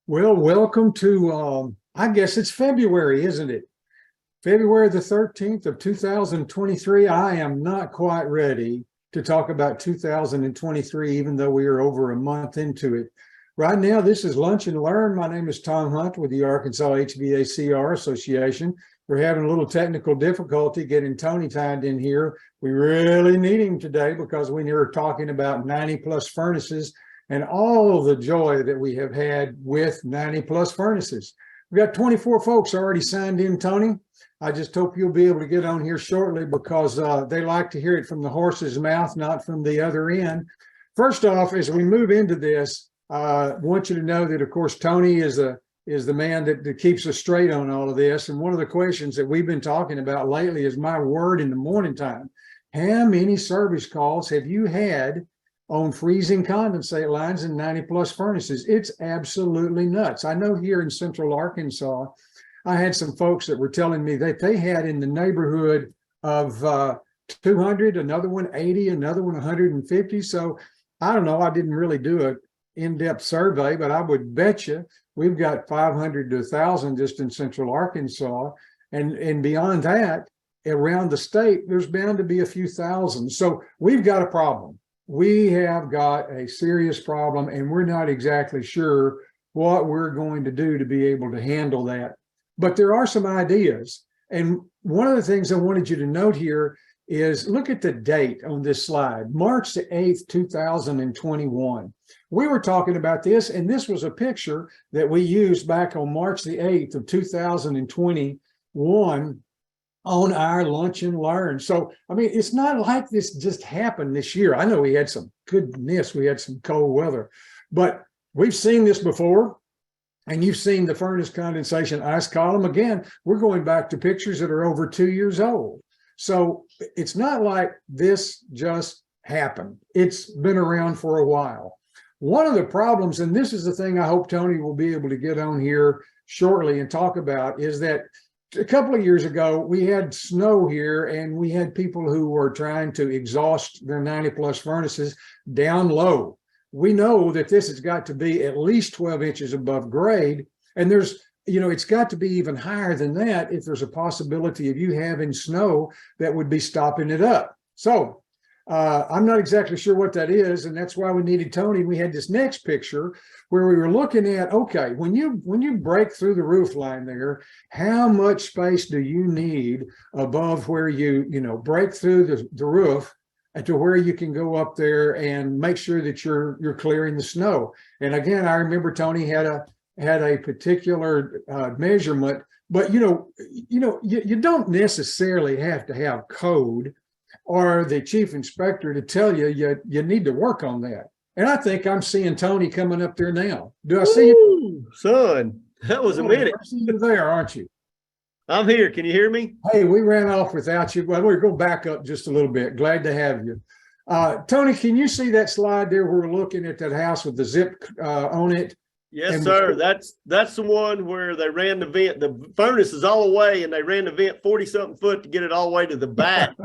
Well, welcome to, I guess it's February, isn't it? February the 13th of 2023. I am not quite ready to talk about 2023, even though we are over a month into it. Right now, this is Lunch and Learn. My name is Tom Hunt with the Arkansas HVACR Association. We're having a little technical difficulty getting Tony tied in here. We really need him today because we are talking about 90 plus furnaces and all of the joy that we have had with 90 plus furnaces. We've got 24 folks already signed in, Tony. I just hope you'll be able to get on here shortly because they like to hear it from the horse's mouth, not from the other end. First off, as we move into this, I want you to know that, of course, Tony is the man that keeps us straight on all of this. And one of the questions that we've been talking about lately is my word in the morning time. How many service calls have you had on freezing condensate lines in 90 plus furnaces? It's absolutely nuts. I know here in Central Arkansas, I had some folks that were telling me that they had in the neighborhood of 200, another one 80, another one 150. So I don't know, I didn't really do an in-depth survey, but I would bet you we've got 500 to 1,000 just in Central Arkansas. And beyond that, around the state, there's bound to be a few thousand. So we've got a problem. We have got a serious problem, and we're not exactly sure what we're going to do to be able to handle that. But there are some ideas. And one of the things I wanted you to note here is look at the date on this slide, March the 8th, 2021. We were talking about this, and this was a picture that we used back on March the 8th of 2021 on our Lunch and Learn. So, I mean, it's not like this just happened this year. I know we had some cold weather, but we've seen this before. And you've seen the furnace condensation ice column. Again, we're going back to pictures that are over 2 years old. So it's not like this just happened. It's been around for a while. One of the problems, and this is the thing I hope Tony will be able to get on here shortly and talk about, is that a couple of years ago, we had snow here and we had people who were trying to exhaust their 90 plus furnaces down low. We know that this has got to be at least 12 inches above grade. And there's, it's got to be even higher than that if there's a possibility of you having snow that would be stopping it up. So I'm not exactly sure what that is. And that's why we needed Tony. We had this next picture where we were looking at, okay, when you break through the roof line there, how much space do you need above where you break through the roof to where you can go up there and make sure that you're clearing the snow. And again, I remember Tony had a particular measurement, but you don't necessarily have to have code or the chief inspector to tell you you need to work on that. And I think I'm seeing Tony coming up there now. Do I see you? Son, that was a minute. You're there, aren't you? I'm here. Can you hear me? Hey, we ran off without you. Well, we're going back up just a little bit. Glad to have you. Tony, can you see that slide there where we're looking at that house with the zip on it? Yes, sir. That's the one where they ran the vent. The furnace is all the way, and they ran the vent 40-something foot to get it all the way to the back.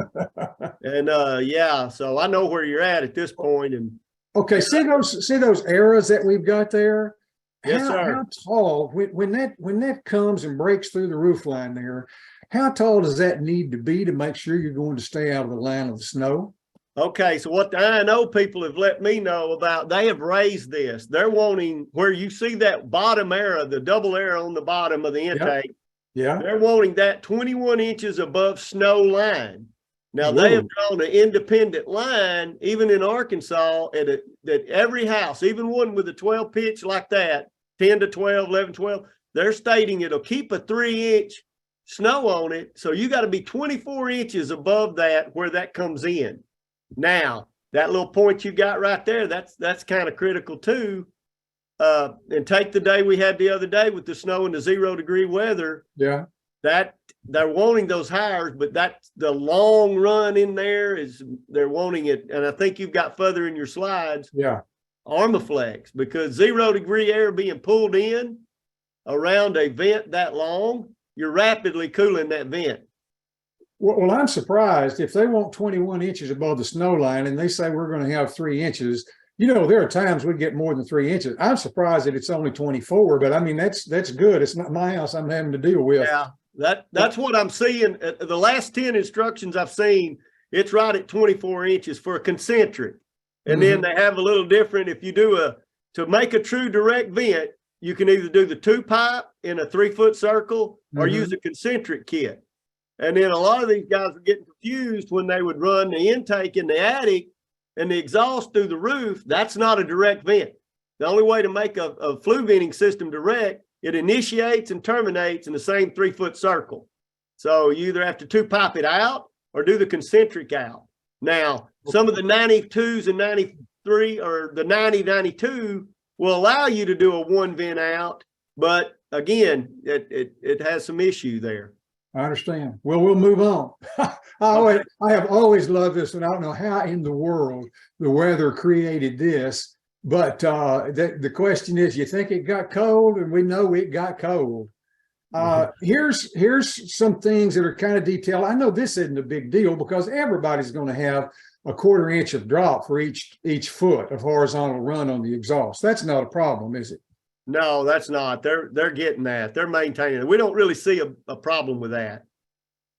And yeah, so I know where you're at this point. And okay, see those arrows that we've got there? Yes, sir. How tall, when that comes and breaks through the roof line there, how tall does that need to be to make sure you're going to stay out of the line of the snow? Okay, so what I know people have let me know about, they have raised this. They're wanting, where you see that bottom arrow, the double arrow on the bottom of the intake, yeah. They're wanting that 21 inches above snow line. Now, They have drawn an independent line, even in Arkansas, that every house, even one with a 12 pitch like that, 10 to 12, 11, 12, they're stating it'll keep a 3-inch snow on it. So you got to be 24 inches above that where that comes in. Now, that little point you got right there, that's kind of critical too. And take the day we had the other day with the snow and the 0-degree weather. Yeah. That they're wanting those hires, but that's the long run in there is they're wanting it. And I think you've got further in your slides. Yeah. Armaflex, because 0-degree air being pulled in around a vent that long, you're rapidly cooling that vent. Well, I'm surprised if they want 21 inches above the snow line and they say we're going to have 3 inches, you know, there are times we get more than 3 inches. I'm surprised that it's only 24, but I mean, that's good. It's not my house I'm having to deal with. Yeah, that's what I'm seeing. The last 10 instructions I've seen, it's right at 24 inches for a concentric. And then they have a little different. If you do to make a true direct vent, you can either do the 2-pipe in a 3-foot circle or use a concentric kit. And then a lot of these guys are getting confused when they would run the intake in the attic and the exhaust through the roof. That's not a direct vent. The only way to make a flue venting system direct, it initiates and terminates in the same 3-foot circle. So you either have to 2-pipe it out or do the concentric out. Now, some of the 92s and 93 or the 92 will allow you to do a 1 vent out, but again, it has some issue there. I understand. Well, we'll move on. I have always loved this, and I don't know how in the world the weather created this, but the question is, you think it got cold? And we know it got cold. Here's some things that are kind of detailed. I know this isn't a big deal because everybody's going to have a 1/4 inch of drop for each foot of horizontal run on the exhaust. That's not a problem, is it? No, that's not. They're getting that. They're maintaining it. We don't really see a problem with that.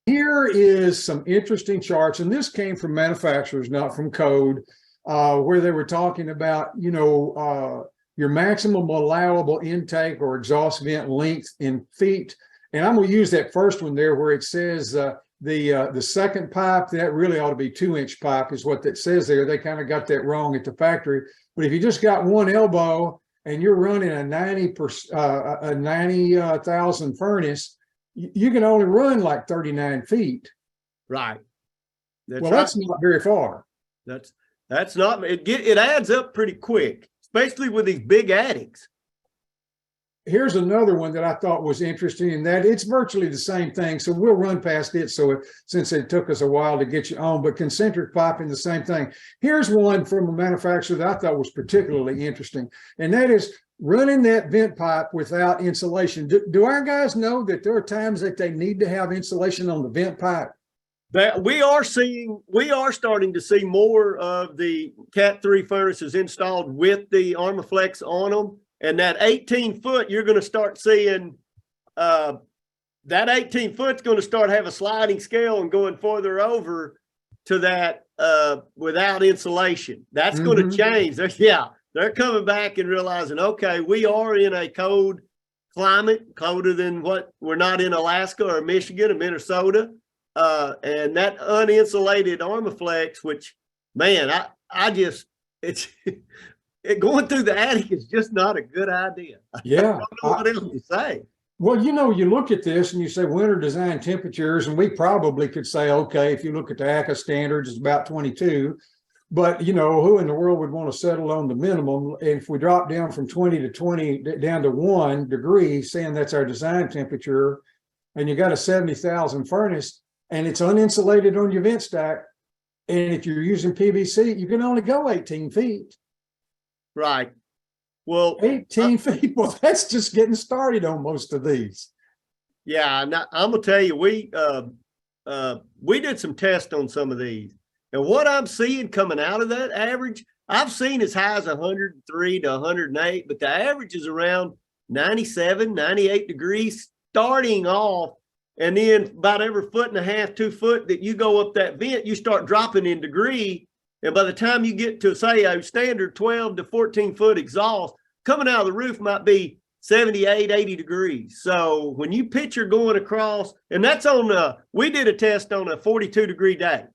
Here is some interesting charts, and this came from manufacturers, not from code, where they were talking about, you know, your maximum allowable intake or exhaust vent length in feet. And I'm going to use that first one there where it says the second pipe, that really ought to be 2-inch pipe is what that says there. They kind of got that wrong at the factory. But if you just got one elbow and you're running a 90,000 furnace, you can only run like 39 feet. Right. That's not very far. That's not, it adds up pretty quick, especially with these big attics. Here's another one that I thought was interesting, in that it's virtually the same thing. So we'll run past it. So since it took us a while to get you on, but concentric piping, the same thing. Here's one from a manufacturer that I thought was particularly interesting, and that is running that vent pipe without insulation. Do our guys know that there are times that they need to have insulation on the vent pipe? That we are starting to see more of the Cat 3 furnaces installed with the Armaflex on them. And that 18-foot, you're going to start seeing that 18-foot's going to start have a sliding scale and going further over to that without insulation. That's going to change. They're coming back and realizing, okay, we are in a cold climate, colder than what we're not in Alaska or Michigan or Minnesota. And that uninsulated Armaflex, which, man, it's going through the attic is just not a good idea. Yeah. I don't know what else to say. Well, you know, you look at this and you say winter design temperatures, and we probably could say, okay, if you look at the ACA standards, it's about 22. But, you know, who in the world would want to settle on the minimum? If we drop down from 20 to 20 down to 1 degree, saying that's our design temperature, and you got a 70,000 furnace and it's uninsulated on your vent stack, and if you're using PVC, you can only go 18 feet. Right. Well, 18 feet. Well, that's just getting started on most of these. Yeah. Now, I'm going to tell you, we did some tests on some of these, and what I'm seeing coming out of that average, I've seen as high as 103 to 108, but the average is around 97, 98 degrees starting off. And then about every 1.5 2 foot that you go up that vent, you start dropping in degree. And by the time you get to, say, a standard 12 to 14 foot exhaust, coming out of the roof might be 78, 80 degrees. So when you picture going across, and that's on, we did a test on a 42 degree day.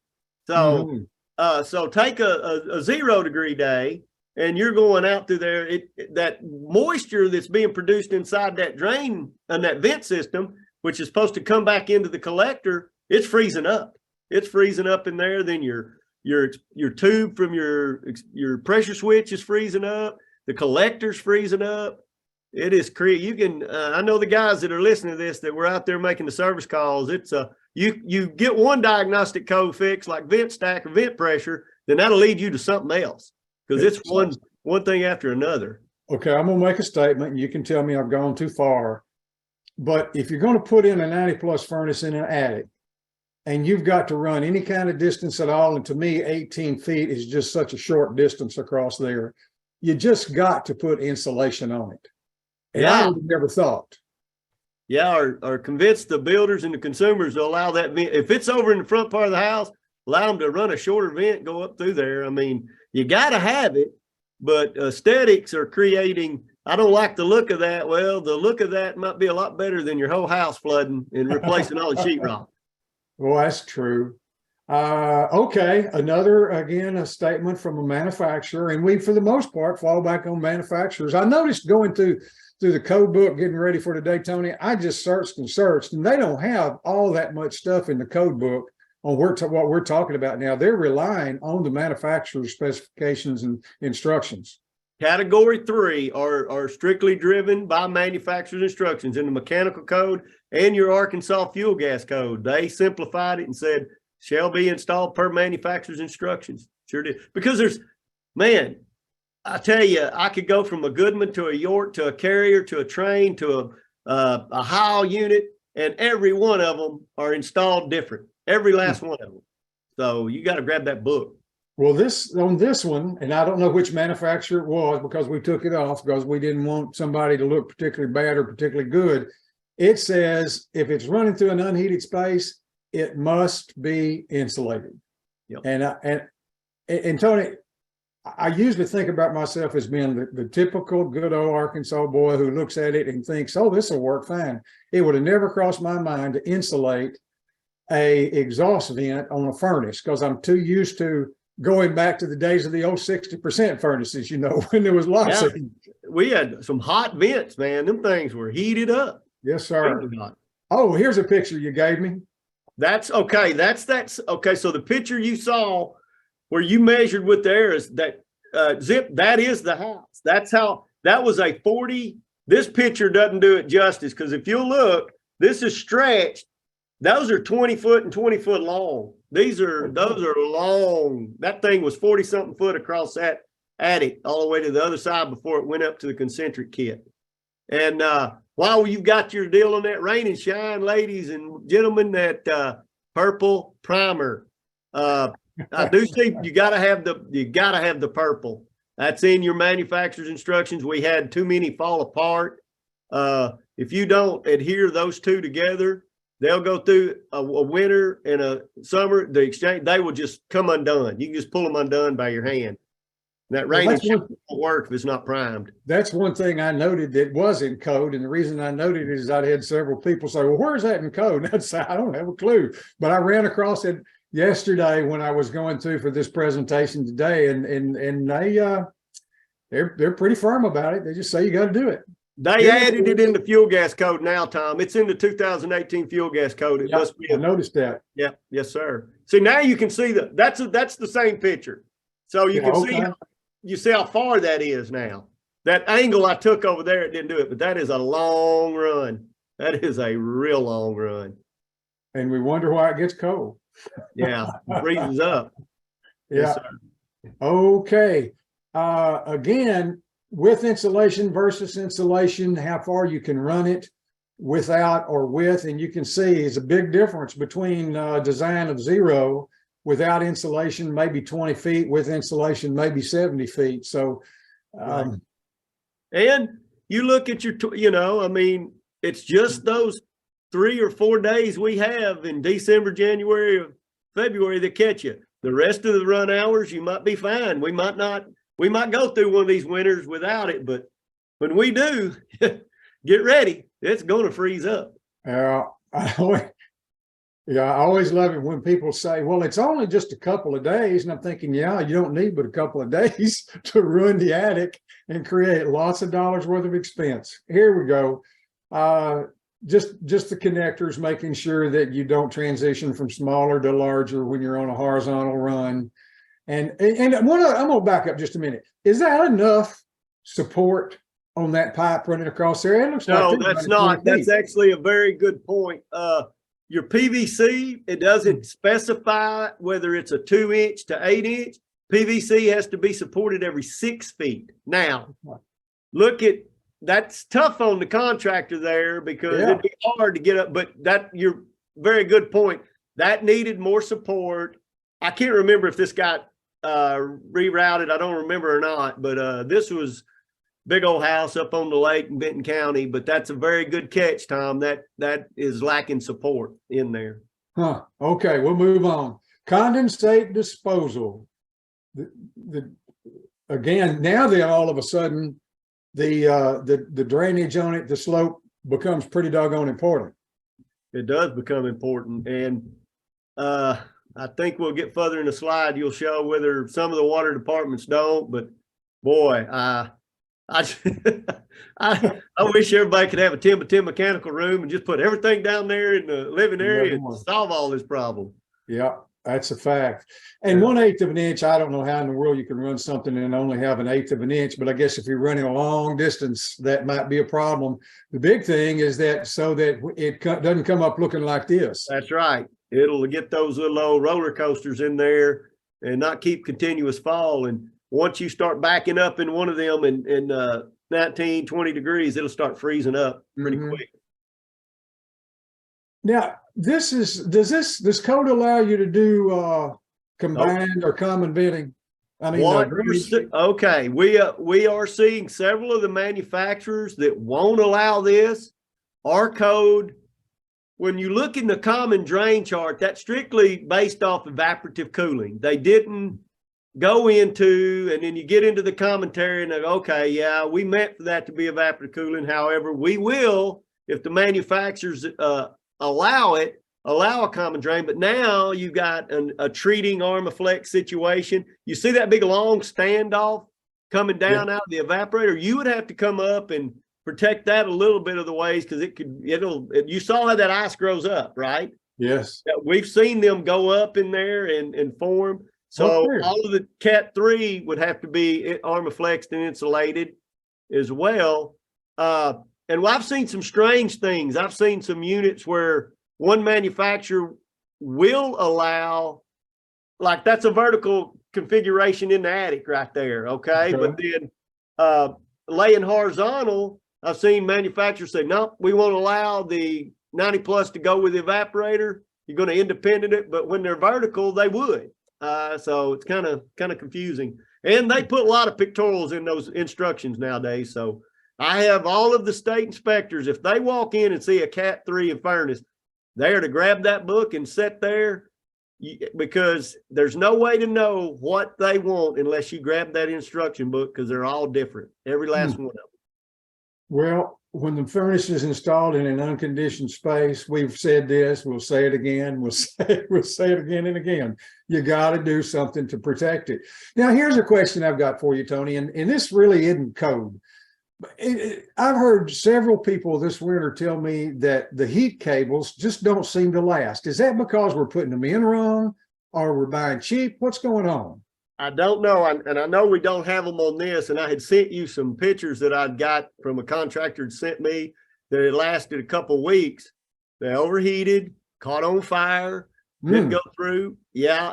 So, so take a 0 degree day, and you're going out through there. That moisture that's being produced inside that drain and that vent system, which is supposed to come back into the collector, it's freezing up. It's freezing up in there. Then your tube from your pressure switch is freezing up. The collector's freezing up. It is you can I know the guys that are listening to this that were out there making the service calls. It's you get one diagnostic code fix like vent stack or vent pressure, then that'll lead you to something else, because it's one thing after another. Okay, I'm gonna make a statement and you can tell me I've gone too far. But if you're going to put in a 90 plus furnace in an attic, and you've got to run any kind of distance at all. And to me, 18 feet is just such a short distance across there. You just got to put insulation on it. And I would have never thought. Yeah, or convince the builders and the consumers to allow that vent. If it's over in the front part of the house, allow them to run a shorter vent, go up through there. I mean, you got to have it, but aesthetics are creating, I don't like the look of that. Well, the look of that might be a lot better than your whole house flooding and replacing all the sheetrock. Well, that's true. Okay, another, again, a statement from a manufacturer, and we, for the most part, fall back on manufacturers. I noticed going through the code book, getting ready for the Daytona, I just searched, and they don't have all that much stuff in the code book on what we're talking about now. They're relying on the manufacturer's specifications and instructions. Category 3 are strictly driven by manufacturer's instructions in the mechanical code and your Arkansas fuel gas code. They simplified it and said, shall be installed per manufacturer's instructions. Sure did. Because man, I tell you, I could go from a Goodman to a York to a Carrier to a Train to a Howe unit, and every one of them are installed different. Every last one of them. So you got to grab that book. Well, on this one, and I don't know which manufacturer it was because we took it off because we didn't want somebody to look particularly bad or particularly good. It says if it's running through an unheated space, it must be insulated. Yep. And Tony, I usually think about myself as being the typical good old Arkansas boy who looks at it and thinks, oh, this will work fine. It would have never crossed my mind to insulate a exhaust vent on a furnace because I'm too used to going back to the days of the old 60% furnaces, when there was lots of. We had some hot vents, man. Them things were heated up. Yes, sir. Oh, here's a picture you gave me. That's okay. That's okay. So the picture you saw where you measured with the air is that zip, that is the house. That's how, that was a 40. This picture doesn't do it justice because if you look, this is stretched. Those are 20 foot and 20 foot long. Those are long. That thing was 40 something foot across that attic all the way to the other side before it went up to the concentric kit. And while you've got your deal on that rain and shine, ladies and gentlemen, that purple primer, I do see you gotta have the purple. That's in your manufacturer's instructions. We had too many fall apart. If you don't adhere those two together, they'll go through a winter and a summer. The exchange, they will just come undone. You can just pull them undone by your hand. And that rain won't work if it's not primed. That's one thing I noted that was in code. And the reason I noted it is I had several people say, well, where's that in code? And I'd say, I don't have a clue. But I ran across it yesterday when I was going through for this presentation today. And they're pretty firm about it. They just say you got to do it. They added it in the fuel gas code now, Tom. It's in the 2018 fuel gas code. It must be. I noticed that. Yeah. Yes, sir. See, now you can see that's the same picture. So you can see, you see how far that is now. That angle I took over there, it didn't do it, but that is a long run. That is a real long run. And we wonder why it gets cold. Yeah. It freezes up. Yeah. Yes, sir. Okay. Again, with insulation versus insulation, how far you can run it without or with, and you can see is a big difference between design of 0 without insulation, maybe 20 feet, with insulation, maybe 70 feet. So, and you look at your, I mean, it's just those 3 or 4 days we have in December, January, or February that catch you. The rest of the run hours, you might be fine. We might go through one of these winters without it, but when we do, get ready. It's going to freeze up. I always love it when people say, well, it's only just a couple of days. And I'm thinking, yeah, you don't need but a couple of days to ruin the attic and create lots of dollars worth of expense. Here we go. Just the connectors, making sure that you don't transition from smaller to larger when you're on a horizontal run. And I'm going to back up just a minute. Is that enough support on that pipe running across there? It looks no, like that's not. That's actually a very good point. Your PVC, it doesn't specify whether it's a 2-inch to 8-inch. PVC has to be supported every 6 feet. Now, that's tough on the contractor there because it'd be hard to get up, but you're very good point. that needed more support. I can't remember if this got rerouted. I don't remember or not, but this was big old house up on the lake in Benton County. But that's a very good catch, Tom. That is lacking support in there. Huh. Okay, we'll move on. Condensate disposal. Again, now then all of a sudden the drainage on it, the slope becomes pretty doggone important. It does become important. And I think we'll get further in the slide. You'll show whether some of the water departments don't, but boy, I wish everybody could have a 10x10 mechanical room and just put everything down there in the living area and solve all this problem. Yeah, that's a fact. And 1/8 of an inch, I don't know how in the world you can run something and only have 1/8 of an inch, but I guess if you're running a long distance, that might be a problem. The big thing is that so that it doesn't come up looking like this. That's right. It'll get those little old roller coasters in there and not keep continuous fall. And once you start backing up in one of them in 19, 20 degrees, it'll start freezing up pretty quick. Now, does this code allow you to do combined or common venting? I mean, okay, we are seeing several of the manufacturers that won't allow this. Our code, when you look in the common drain chart, that's strictly based off evaporative cooling. They didn't go into, and then you get into the commentary and they go, okay, yeah, we meant for that to be evaporative cooling. However, we will, if the manufacturers allow a common drain. But now you got a treating Armaflex situation. You see that big long standoff coming down out of the evaporator. You would have to come up and protect that a little bit of the ways, because you saw how that ice grows up, right? Yes. We've seen them go up in there and form. So all of the Cat 3 would have to be Armaflexed and insulated as well. And I've seen some strange things. I've seen some units where one manufacturer will allow, like that's a vertical configuration in the attic right there, okay? But then laying horizontal, I've seen manufacturers say, no, we won't allow the 90 plus to go with the evaporator. You're going to independent it, but when they're vertical, they would. So it's kind of confusing. And they put a lot of pictorials in those instructions nowadays. So I have all of the state inspectors, if they walk in and see a Cat 3 in furnace, they are to grab that book and sit there, because there's no way to know what they want unless you grab that instruction book, because they're all different, every last one of them. Well, when the furnace is installed in an unconditioned space, we've said this, we'll say it again, we'll say it again and again. You got to do something to protect it. Now, here's a question I've got for you, Tony, and this really isn't code. I've heard several people this winter tell me that the heat cables just don't seem to last. Is that because we're putting them in wrong, or we're buying cheap? What's going on? I don't know. And I know we don't have them on this. And I had sent you some pictures that I'd got from a contractor that sent me that it lasted a couple of weeks. They overheated, caught on fire, didn't go through. Yeah.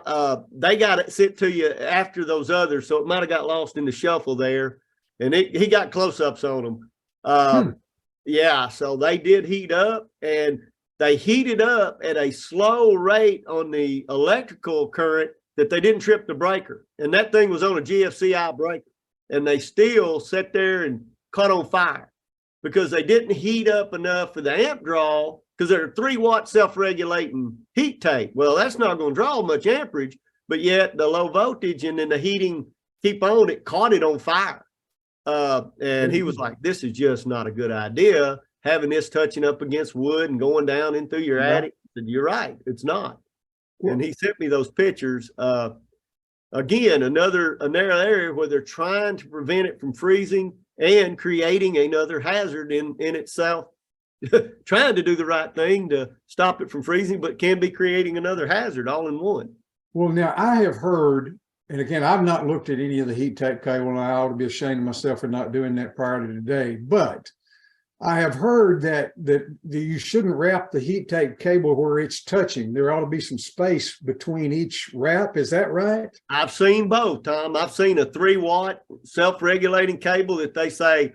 They got it sent to you after those others. So it might've got lost in the shuffle there. And he got close-ups on them. Yeah, so they did heat up, and they heated up at a slow rate on the electrical current that they didn't trip the breaker. And that thing was on a GFCI breaker. And they still sat there and caught on fire because they didn't heat up enough for the amp draw, because they're a 3-watt self-regulating heat tape. Well, that's not going to draw much amperage, but yet the low voltage and then the heating keep on, it caught it on fire. And he was like, this is just not a good idea, having this touching up against wood and going down in through your attic. I said, you're right, it's not. And he sent me those pictures. Again, another area where they're trying to prevent it from freezing and creating another hazard in itself, trying to do the right thing to stop it from freezing, but can be creating another hazard all in one. Well, now I have heard, and again, I've not looked at any of the heat tape cable, and I ought to be ashamed of myself for not doing that prior to today. But I have heard that you shouldn't wrap the heat tape cable where it's touching. There ought to be some space between each wrap. Is that right? I've seen both, Tom. I've seen a 3-watt self-regulating cable that they say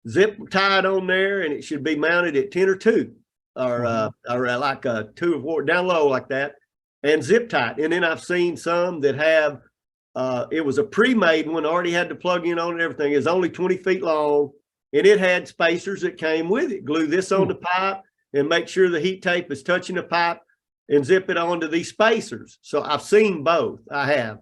zip tied on there, and it should be mounted at 10 or 2, or like a 2 or 4 down low like that. and zip tight. And then I've seen some that have, it was a pre-made one, already had the plug in on and everything. It's only 20 feet long, and it had spacers that came with it. Glue this on the pipe and make sure the heat tape is touching the pipe and zip it onto these spacers. So I've seen both. I have.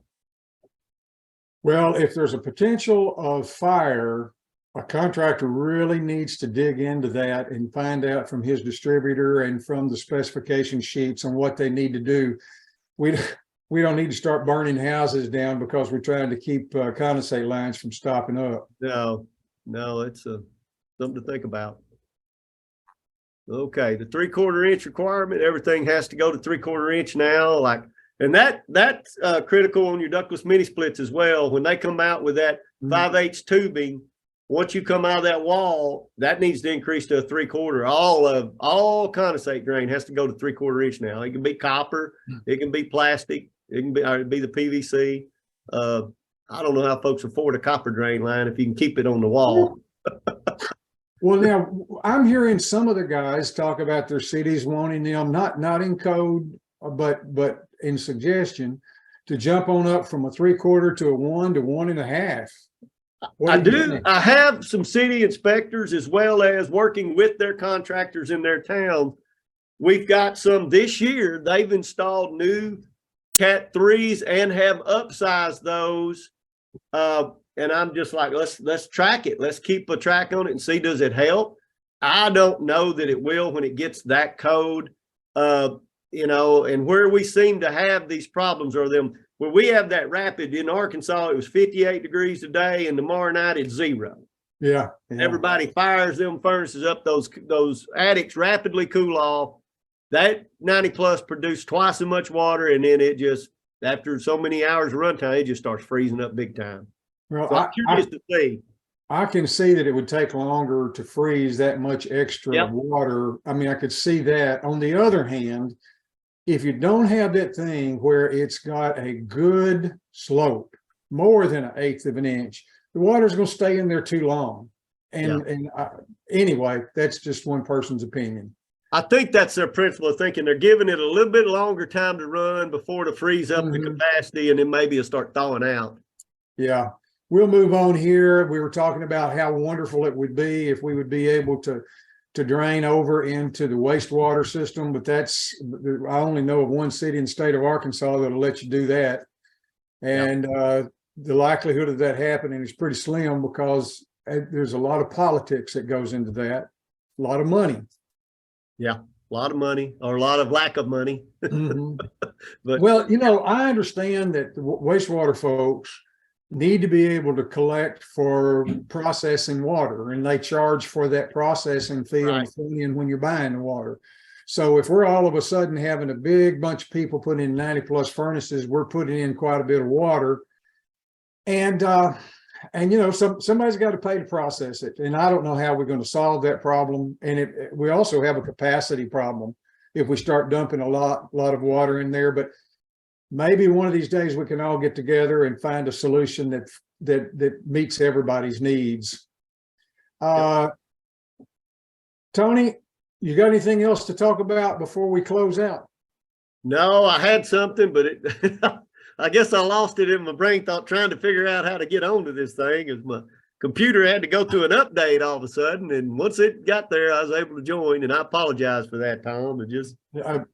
Well, if there's a potential of fire, a contractor really needs to dig into that and find out from his distributor and from the specification sheets on what they need to do. We don't need to start burning houses down because we're trying to keep condensate lines from stopping up. No, it's something to think about. Okay, the 3/4 inch requirement, everything has to go to 3/4 inch now. And that's critical on your ductless mini splits as well. When they come out with that 5/8 tubing, once you come out of that wall, that needs to increase to a 3/4. All condensate drain has to go to 3/4 inch now. It can be copper, it can be plastic, it can be the PVC. I don't know how folks afford a copper drain line if you can keep it on the wall. Well, now I'm hearing some of the guys talk about their cities wanting them not in code, but in suggestion to jump on up from a 3/4 to a 1 to 1.5. I do. I have some city inspectors as well as working with their contractors in their town. We've got some this year. They've installed new Cat 3s and have upsized those. And I'm just like, let's track it. Let's keep a track on it and see, does it help? I don't know that it will when it gets that code, and where we seem to have these problems are them where we have that rapid in Arkansas. It was 58 degrees today, and tomorrow night it's 0. Yeah. Everybody fires them furnaces up. Those attics rapidly cool off. That 90 plus produced twice as much water, and then it just, after so many hours of runtime, it just starts freezing up big time. Well, so I'm curious to see. I can see that it would take longer to freeze that much extra water. I mean, I could see that. On the other hand, if you don't have that thing where it's got a good slope, more than 1/8 of an inch, the water's going to stay in there too long. Anyway, that's just one person's opinion. I think that's their principle of thinking. They're giving it a little bit longer time to run before to freeze up the capacity, and then maybe it'll start thawing out. Yeah. We'll move on here. We were talking about how wonderful it would be if we would be able to drain over into the wastewater system, but I only know of one city in the state of Arkansas that'll let you do that. And the likelihood of that happening is pretty slim because there's a lot of politics that goes into that, a lot of money. Yeah, a lot of money, or a lot of lack of money. But well, I understand that the wastewater folks need to be able to collect for processing water, and they charge for that processing fee on the front end when you're buying the water. So if we're all of a sudden having a big bunch of people putting in 90 plus furnaces, we're putting in quite a bit of water, and somebody's got to pay to process it. And I don't know how we're going to solve that problem. And we also have a capacity problem if we start dumping a lot of water in there. But maybe one of these days we can all get together and find a solution that meets everybody's needs. Tony, you got anything else to talk about before we close out? No, I had something, but I guess I lost it in my brain thought trying to figure out how to get onto this thing, as my computer had to go through an update all of a sudden. And once it got there, I was able to join, and I apologize for that, Tom. I'm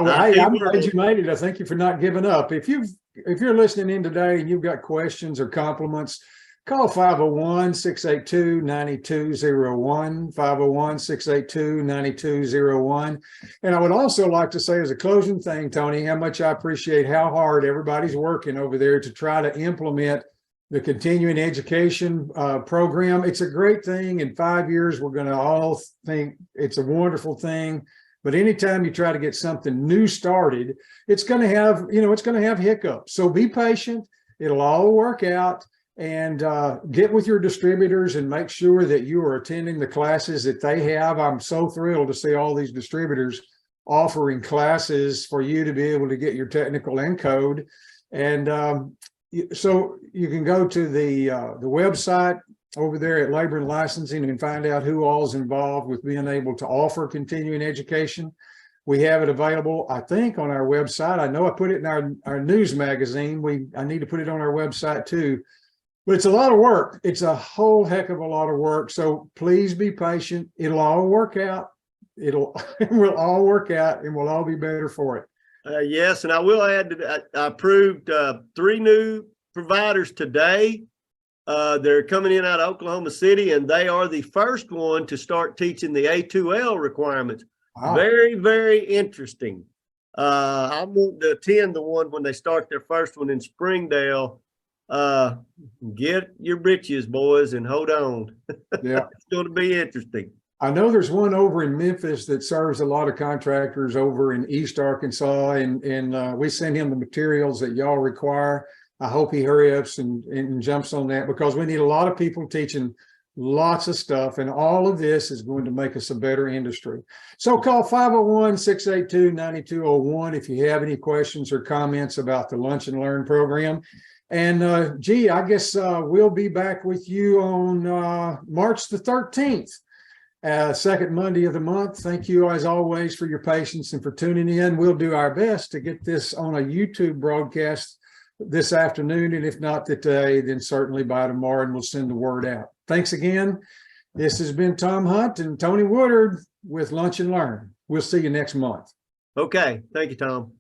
glad you made it. I thank you for not giving up. If you're listening in today and you've got questions or compliments, call 501-682-9201, 501-682-9201. And I would also like to say, as a closing thing, Tony, how much I appreciate how hard everybody's working over there to try to implement the continuing education program. It's a great thing. In 5 years, we're going to all think it's a wonderful thing. But anytime you try to get something new started, it's going to have, hiccups. So be patient. It'll all work out. And get with your distributors and make sure that you are attending the classes that they have. I'm so thrilled to see all these distributors offering classes for you to be able to get your technical and code. And so you can go to the website over there at Labor and Licensing and find out who all is involved with being able to offer continuing education. We have it available, I think, on our website. I know I put it in our news magazine. I need to put it on our website too. But it's a lot of work. It's a whole heck of a lot of work. So please be patient. It'll all work out. It will all work out, and we'll all be better for it. Yes, and I will add that I approved 3 new providers today. They're coming in out of Oklahoma City, and they are the first one to start teaching the A2L requirements. Wow. Very, very interesting. I want to attend the one when they start their first one in Springdale. Get your britches, boys, and hold on. Yeah. It's going to be interesting. I know there's one over in Memphis that serves a lot of contractors over in East Arkansas, and we send him the materials that y'all require. I hope he hurries up and jumps on that, because we need a lot of people teaching lots of stuff, and all of this is going to make us a better industry. So call 501-682-9201 if you have any questions or comments about the Lunch and Learn program. And gee, I guess we'll be back with you on March the 13th, second Monday of the month. Thank you as always for your patience and for tuning in. We'll do our best to get this on a YouTube broadcast this afternoon, and if not today, then certainly by tomorrow, and we'll send the word out. Thanks again. This has been Tom Hunt and Tony Woodard with Lunch and Learn. We'll see you next month. Okay. Thank you, Tom.